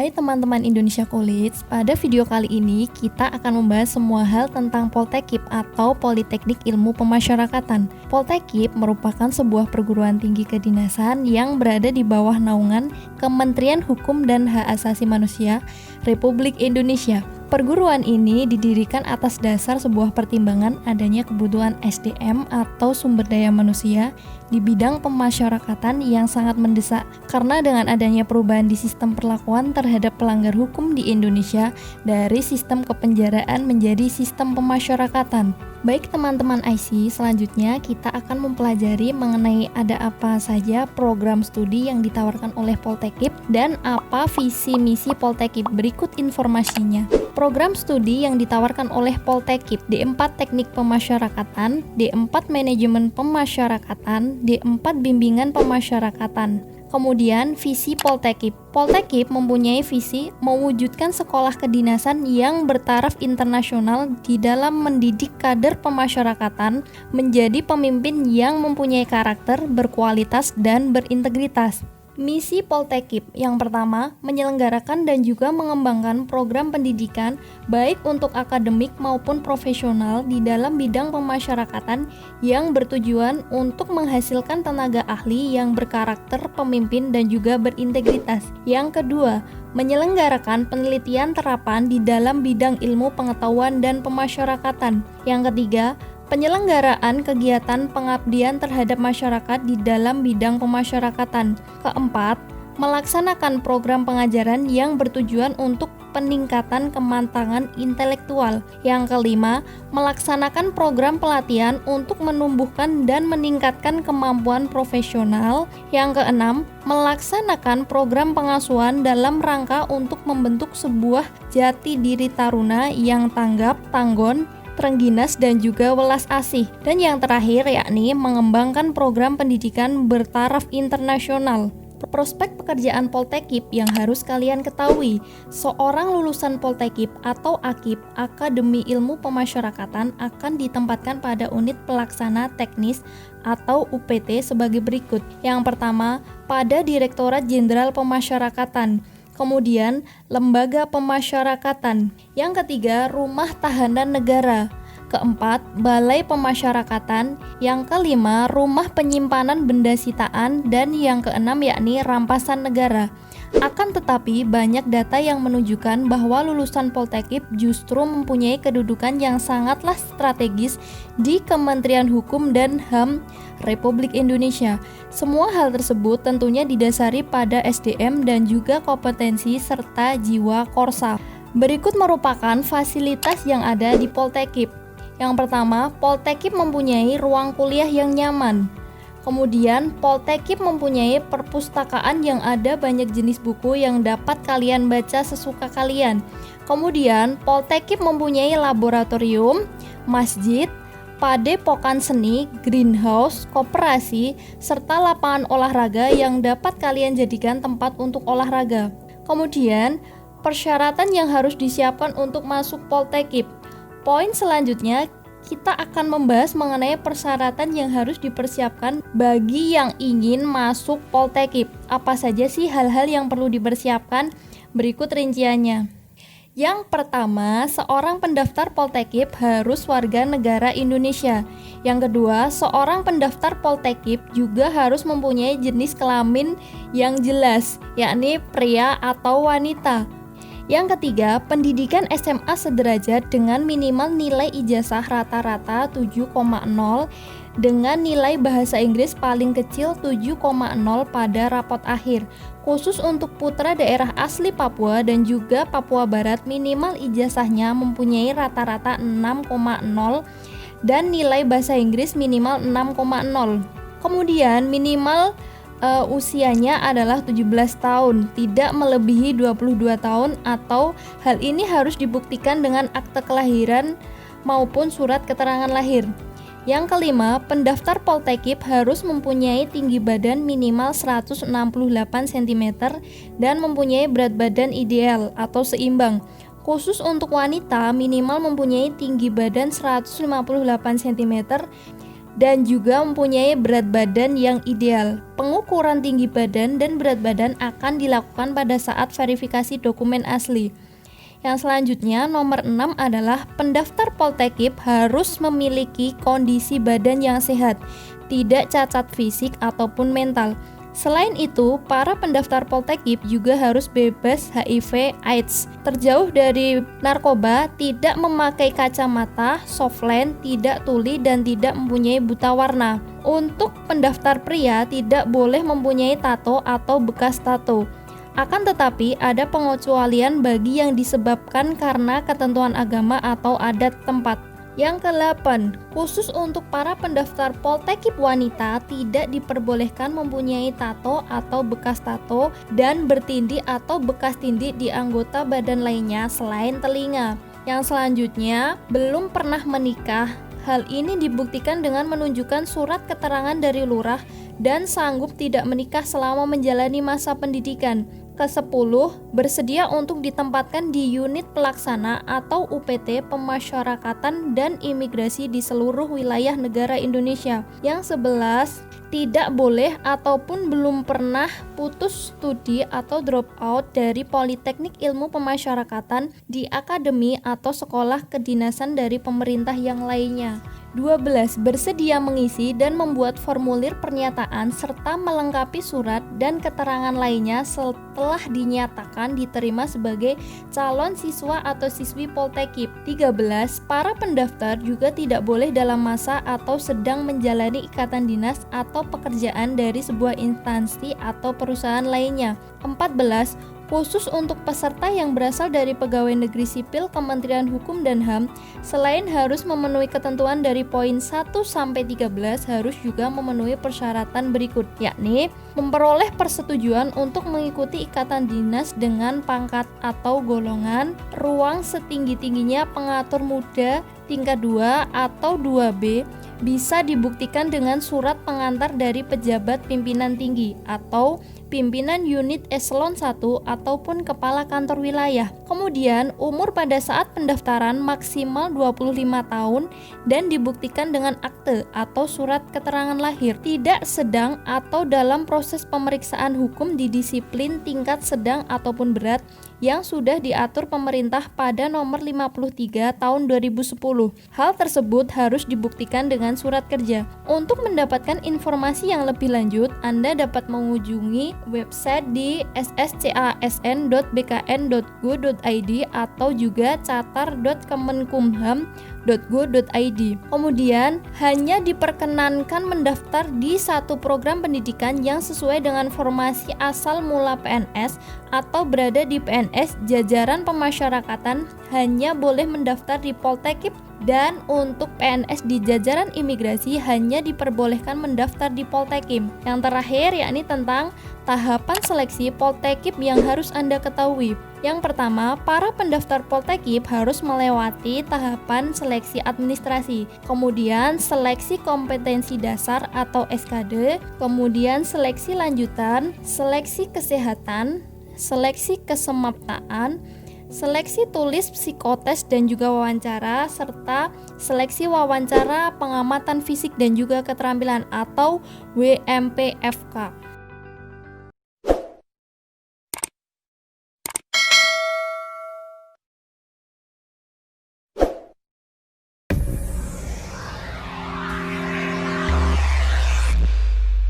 Hai teman-teman Indonesia College, pada video kali ini kita akan membahas semua hal tentang Poltekip atau Politeknik Ilmu Pemasyarakatan. Poltekip merupakan sebuah perguruan tinggi kedinasan yang berada di bawah naungan Kementerian Hukum dan Hak Asasi Manusia Republik Indonesia. Perguruan ini didirikan atas dasar sebuah pertimbangan adanya kebutuhan SDM atau sumber daya manusia di bidang pemasyarakatan yang sangat mendesak karena dengan adanya perubahan di sistem perlakuan terhadap pelanggar hukum di Indonesia dari sistem kepenjaraan menjadi sistem pemasyarakatan. Baik teman-teman IC, selanjutnya kita akan mempelajari mengenai ada apa saja program studi yang ditawarkan oleh Poltekip dan apa visi misi Poltekip. Berikut informasinya. Program studi yang ditawarkan oleh Poltekip: D4 Teknik Pemasyarakatan, D4 Manajemen Pemasyarakatan, D4 Bimbingan Pemasyarakatan. Kemudian visi Poltekip. Poltekip mempunyai visi mewujudkan sekolah kedinasan yang bertaraf internasional di dalam mendidik kader pemasyarakatan menjadi pemimpin yang mempunyai karakter, berkualitas, dan berintegritas. Misi Poltekip yang pertama, menyelenggarakan dan juga mengembangkan program pendidikan baik untuk akademik maupun profesional di dalam bidang pemasyarakatan yang bertujuan untuk menghasilkan tenaga ahli yang berkarakter, pemimpin, dan juga berintegritas. Yang kedua, menyelenggarakan penelitian terapan di dalam bidang ilmu pengetahuan dan pemasyarakatan. Yang ketiga, penyelenggaraan kegiatan pengabdian terhadap masyarakat di dalam bidang pemasyarakatan. Keempat, melaksanakan program pengajaran yang bertujuan untuk peningkatan kematangan intelektual. Yang kelima, melaksanakan program pelatihan untuk menumbuhkan dan meningkatkan kemampuan profesional. Yang keenam, melaksanakan program pengasuhan dalam rangka untuk membentuk sebuah jati diri taruna yang tanggap, tanggon, terengginas, dan juga welas asih. Dan yang terakhir yakni mengembangkan program pendidikan bertaraf internasional. Prospek pekerjaan Poltekip yang harus kalian ketahui: seorang lulusan Poltekip atau AKIP, Akademi Ilmu Pemasyarakatan, akan ditempatkan pada unit pelaksana teknis atau UPT sebagai berikut. Yang pertama, pada Direktorat Jenderal Pemasyarakatan. Kemudian, lembaga pemasyarakatan. Yang ketiga, rumah tahanan negara. Keempat, balai pemasyarakatan. Yang kelima, rumah penyimpanan benda sitaan. Dan yang keenam yakni rampasan negara. Akan tetapi, banyak data yang menunjukkan bahwa lulusan Poltekip justru mempunyai kedudukan yang sangatlah strategis di Kementerian Hukum dan HAM Republik Indonesia. Semua hal tersebut tentunya didasari pada SDM dan juga kompetensi serta jiwa korsa. Berikut merupakan fasilitas yang ada di Poltekip. Yang pertama, Poltekip mempunyai ruang kuliah yang nyaman. Kemudian, Poltekip mempunyai perpustakaan yang ada banyak jenis buku yang dapat kalian baca sesuka kalian. Kemudian, Poltekip mempunyai laboratorium, masjid, padepokan seni, greenhouse, koperasi, serta lapangan olahraga yang dapat kalian jadikan tempat untuk olahraga. Kemudian, persyaratan yang harus disiapkan untuk masuk Poltekip. Poin selanjutnya, kita akan membahas mengenai persyaratan yang harus dipersiapkan bagi yang ingin masuk Poltekip. Apa saja sih hal-hal yang perlu dipersiapkan? Berikut rinciannya. Yang pertama, seorang pendaftar Poltekip harus warga negara Indonesia. Yang kedua, seorang pendaftar Poltekip juga harus mempunyai jenis kelamin yang jelas, yakni pria atau wanita. Yang ketiga, pendidikan SMA sederajat dengan minimal nilai ijazah rata-rata 7,0 dengan nilai bahasa Inggris paling kecil 7,0 pada rapot akhir. Khusus untuk putra daerah asli Papua dan juga Papua Barat, minimal ijazahnya mempunyai rata-rata 6,0 dan nilai bahasa Inggris minimal 6,0. Kemudian minimal usianya adalah 17 tahun, tidak melebihi 22 tahun atau hal ini harus dibuktikan dengan akte kelahiran maupun surat keterangan lahir. Yang kelima, pendaftar Poltekip harus mempunyai tinggi badan minimal 168 cm dan mempunyai berat badan ideal atau seimbang. Khusus untuk wanita, minimal mempunyai tinggi badan 158 cm dan juga mempunyai berat badan yang ideal. Pengukuran tinggi badan dan berat badan akan dilakukan pada saat verifikasi dokumen asli. Yang selanjutnya, nomor 6 adalah pendaftar Poltekkip harus memiliki kondisi badan yang sehat, tidak cacat fisik ataupun mental. Selain itu, para pendaftar Poltekkip juga harus bebas HIV/AIDS, terjauh dari narkoba, tidak memakai kacamata, softland, tidak tuli, dan tidak mempunyai buta warna. Untuk pendaftar pria, tidak boleh mempunyai tato atau bekas tato. Akan tetapi, ada pengecualian bagi yang disebabkan karena ketentuan agama atau adat tempat. Yang ke-8, khusus untuk para pendaftar Poltekkip wanita tidak diperbolehkan mempunyai tato atau bekas tato dan bertindih atau bekas tindih di anggota badan lainnya selain telinga. Yang selanjutnya, belum pernah menikah. Hal ini dibuktikan dengan menunjukkan surat keterangan dari lurah dan sanggup tidak menikah selama menjalani masa pendidikan. Ke-10, bersedia untuk ditempatkan di unit pelaksana atau UPT pemasyarakatan dan imigrasi di seluruh wilayah negara Indonesia. Yang 11, tidak boleh ataupun belum pernah putus studi atau drop out dari Politeknik Ilmu Pemasyarakatan di akademi atau sekolah kedinasan dari pemerintah yang lainnya. 12. Bersedia mengisi dan membuat formulir pernyataan serta melengkapi surat dan keterangan lainnya setelah dinyatakan diterima sebagai calon siswa atau siswi Poltekkip. 13. Para pendaftar juga tidak boleh dalam masa atau sedang menjalani ikatan dinas atau pekerjaan dari sebuah instansi atau perusahaan lainnya. 14. Khusus untuk peserta yang berasal dari pegawai negeri sipil Kementerian Hukum dan HAM, selain harus memenuhi ketentuan dari poin 1-13, harus juga memenuhi persyaratan berikut, yakni memperoleh persetujuan untuk mengikuti ikatan dinas dengan pangkat atau golongan, ruang setinggi-tingginya pengatur muda tingkat 2 atau 2B, bisa dibuktikan dengan surat pengantar dari pejabat pimpinan tinggi atau pimpinan unit eselon 1 ataupun kepala kantor wilayah. Kemudian, umur pada saat pendaftaran maksimal 25 tahun dan dibuktikan dengan akte atau surat keterangan lahir. Tidak sedang atau dalam proses pemeriksaan hukum di disiplin tingkat sedang ataupun berat yang sudah diatur pemerintah pada nomor 53 tahun 2010. Hal tersebut harus dibuktikan dengan surat kerja. Untuk mendapatkan informasi yang lebih lanjut, Anda dapat mengunjungi website di sscasn.bkn.go.id atau juga catar.kemenkumham.go.id. Kemudian, hanya diperkenankan mendaftar di satu program pendidikan yang sesuai dengan formasi asal mula PNS atau berada di PNS jajaran pemasyarakatan, hanya boleh mendaftar di Poltekkip, dan untuk PNS di jajaran imigrasi hanya diperbolehkan mendaftar di Poltekkip. Yang terakhir yakni tentang tahapan seleksi Poltekkip yang harus Anda ketahui. Yang pertama, para pendaftar Poltekkip harus melewati tahapan seleksi administrasi, kemudian seleksi kompetensi dasar atau SKD, kemudian seleksi lanjutan, seleksi kesehatan, seleksi kesemaptaan, seleksi tulis psikotes dan juga wawancara, serta seleksi wawancara pengamatan fisik dan juga keterampilan atau WMPFK.